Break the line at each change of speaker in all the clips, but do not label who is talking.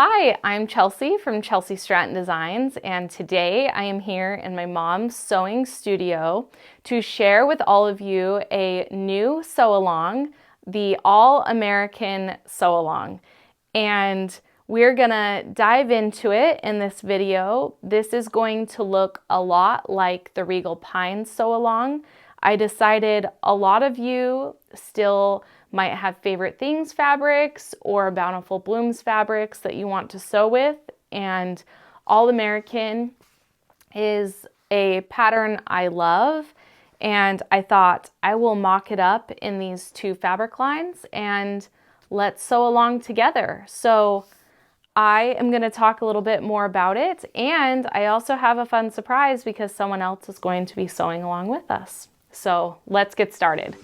Hi, I'm Chelsea from Chelsea Stratton Designs, and today I am here in my mom's sewing studio to share with all of you a new sew-along, the All-American Sew-Along. And we're gonna dive into it in this video. This is going to look a lot like the Regal Pines sew-along. I decided a lot of you still might have favorite things fabrics or Bountiful Blooms fabrics that you want to sew with, and All American is a pattern I love, and I thought I will mock it up in these two fabric lines and let's sew along together. So I am going to talk a little bit more about it, and I also have a fun surprise because someone else is going to be sewing along with us. So let's get started.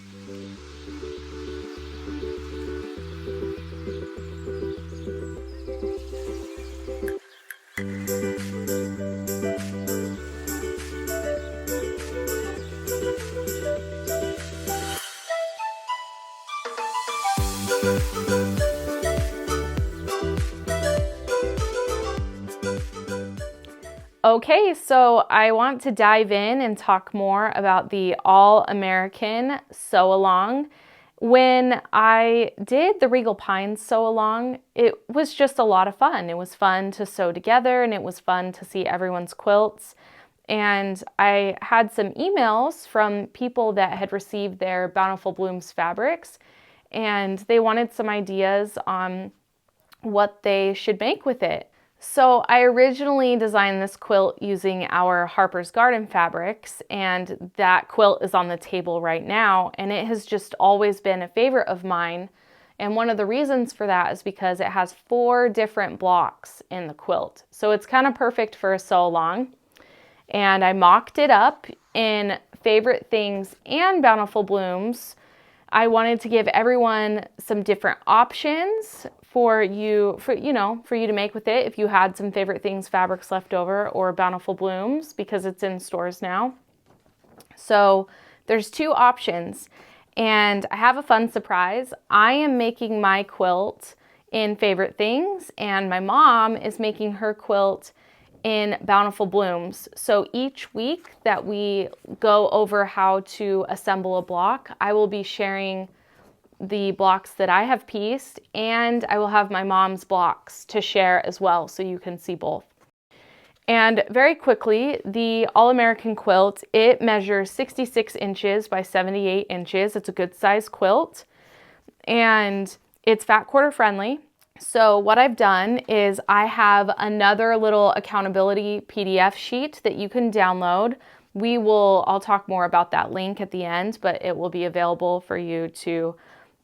Okay, so I want to dive in and talk more about the All-American sew-along. When I did the Regal Pines sew-along, it was just a lot of fun. It was fun to sew together, and it was fun to see everyone's quilts. And I had some emails from people that had received their Bountiful Blooms fabrics, and they wanted some ideas on what they should make with it. So I originally designed this quilt using our Harper's Garden fabrics, and that quilt is on the table right now, and it has just always been a favorite of mine. And one of the reasons for that is because it has 4 different blocks in the quilt. So it's kind of perfect for a sew-along. And I mocked it up in Favorite Things and Bountiful Blooms. I wanted to give everyone some different options for you to make with it if you had some Favorite Things fabrics left over or Bountiful Blooms, because it's in stores now. So there's 2 options, and I have a fun surprise. I am making my quilt in Favorite Things, and my mom is making her quilt in Bountiful Blooms. So each week that we go over how to assemble a block, I will be sharing the blocks that I have pieced, and I will have my mom's blocks to share as well, so you can see both. And very quickly, the All-American quilt, it measures 66 inches by 78 inches. It's a good size quilt, and it's fat quarter friendly. So what I've done is I have another little accountability PDF sheet that you can download. I'll talk more about that link at the end, but it will be available for you to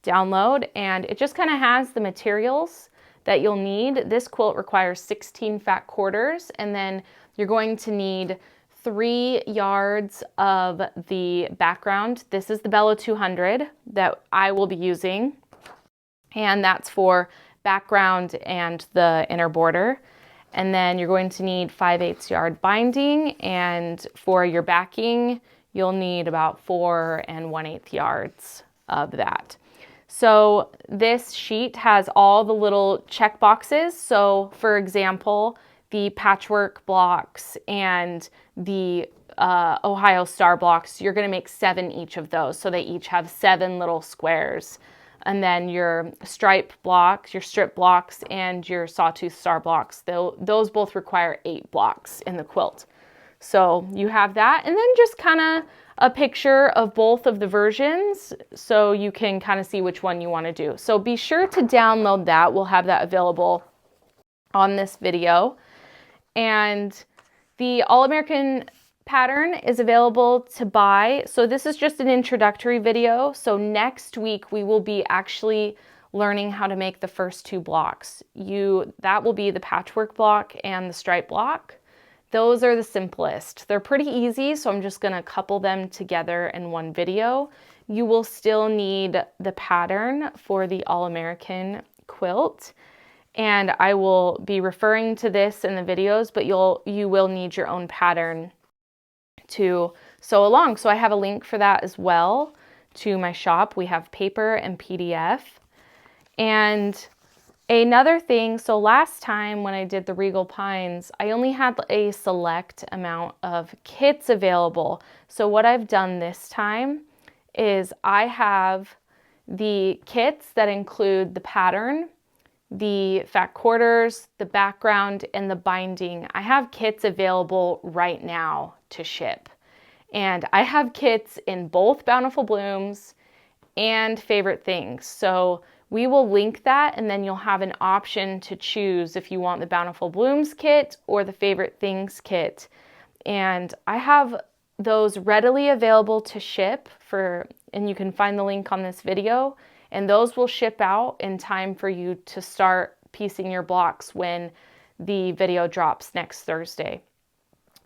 download, and it just kind of has the materials that you'll need. This quilt requires 16 fat quarters, and then you're going to need 3 yards of the background. This is the Bella 200 that I will be using, and that's for background and the inner border. And then you're going to need 5/8 yard binding, and for your backing you'll need about 4 1/8 yards of that. So this sheet has all the little check boxes. So for example, the patchwork blocks and the Ohio Star blocks, you're going to make 7 each of those. So they each have 7 little squares. And then your stripe blocks, your strip blocks, and your sawtooth star blocks, those both require 8 blocks in the quilt. So you have that, and then just kind of a picture of both of the versions so you can kind of see which one you want to do. So be sure to download that. We'll have that available on this video. And the All-American pattern is available to buy. So this is just an introductory video. So next week we will be actually learning how to make the first 2 blocks. That will be the patchwork block and the stripe block. Those are the simplest. They're pretty easy, so I'm just going to couple them together in one video. You will still need the pattern for the All-American quilt, and I will be referring to this in the videos, but you will need your own pattern to sew along. So I have a link for that as well to my shop. We have paper and PDF. And Another thing, so last time when I did the Regal Pines, I only had a select amount of kits available. So what I've done this time is I have the kits that include the pattern, the fat quarters, the background, and the binding. I have kits available right now to ship. And I have kits in both Bountiful Blooms and Favorite Things. So we will link that, and then you'll have an option to choose if you want the Bountiful Blooms kit or the Favorite Things kit. And I have those readily available to ship and you can find the link on this video, and those will ship out in time for you to start piecing your blocks when the video drops next Thursday.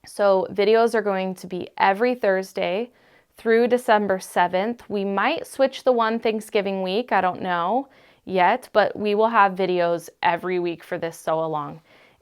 So videos are going to be every Thursday through December 7th. We might switch the one Thanksgiving week, I don't know yet, but we will have videos every week for this sew along.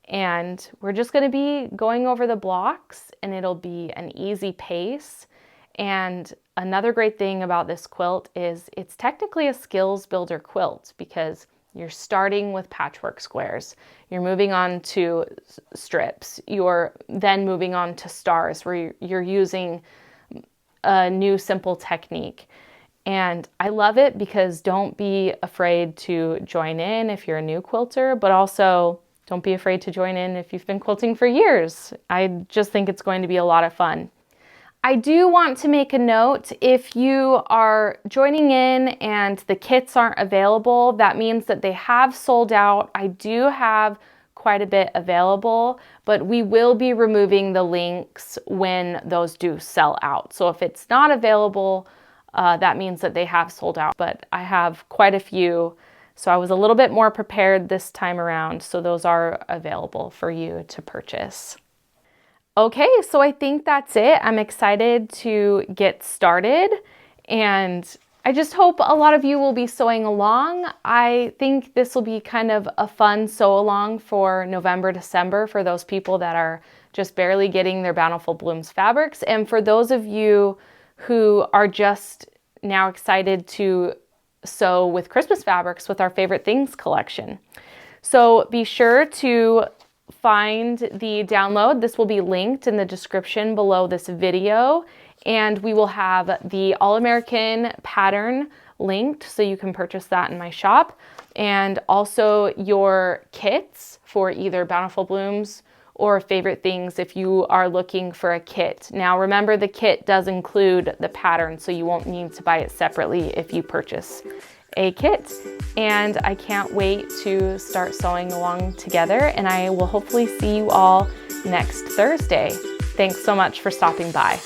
And we're just going to be going over the blocks, and it'll be an easy pace. And another great thing about this quilt is it's technically a skills builder quilt because you're starting with patchwork squares. You're moving on to strips. You're then moving on to stars where you're using a new simple technique. And I love it because don't be afraid to join in if you're a new quilter, but also don't be afraid to join in if you've been quilting for years. I just think it's going to be a lot of fun. I do want to make a note, if you are joining in and the kits aren't available, that means that they have sold out. I do have quite a bit available, but we will be removing the links when those do sell out. So if it's not available, that means that they have sold out, but I have quite a few. So I was a little bit more prepared this time around. So those are available for you to purchase. Okay, so I think that's it. I'm excited to get started, and I just hope a lot of you will be sewing along. I think this will be kind of a fun sew along for November, December for those people that are just barely getting their Bountiful Blooms fabrics, and for those of you who are just now excited to sew with Christmas fabrics with our Favorite Things collection. So be sure to find the download. This will be linked in the description below this video, and we will have the All-American pattern linked so you can purchase that in my shop, and also your kits for either Bountiful Blooms or Favorite Things if you are looking for a kit. Now remember, the kit does include the pattern, so you won't need to buy it separately if you purchase a kit. And I can't wait to start sewing along together, and I will hopefully see you all next Thursday. Thanks so much for stopping by.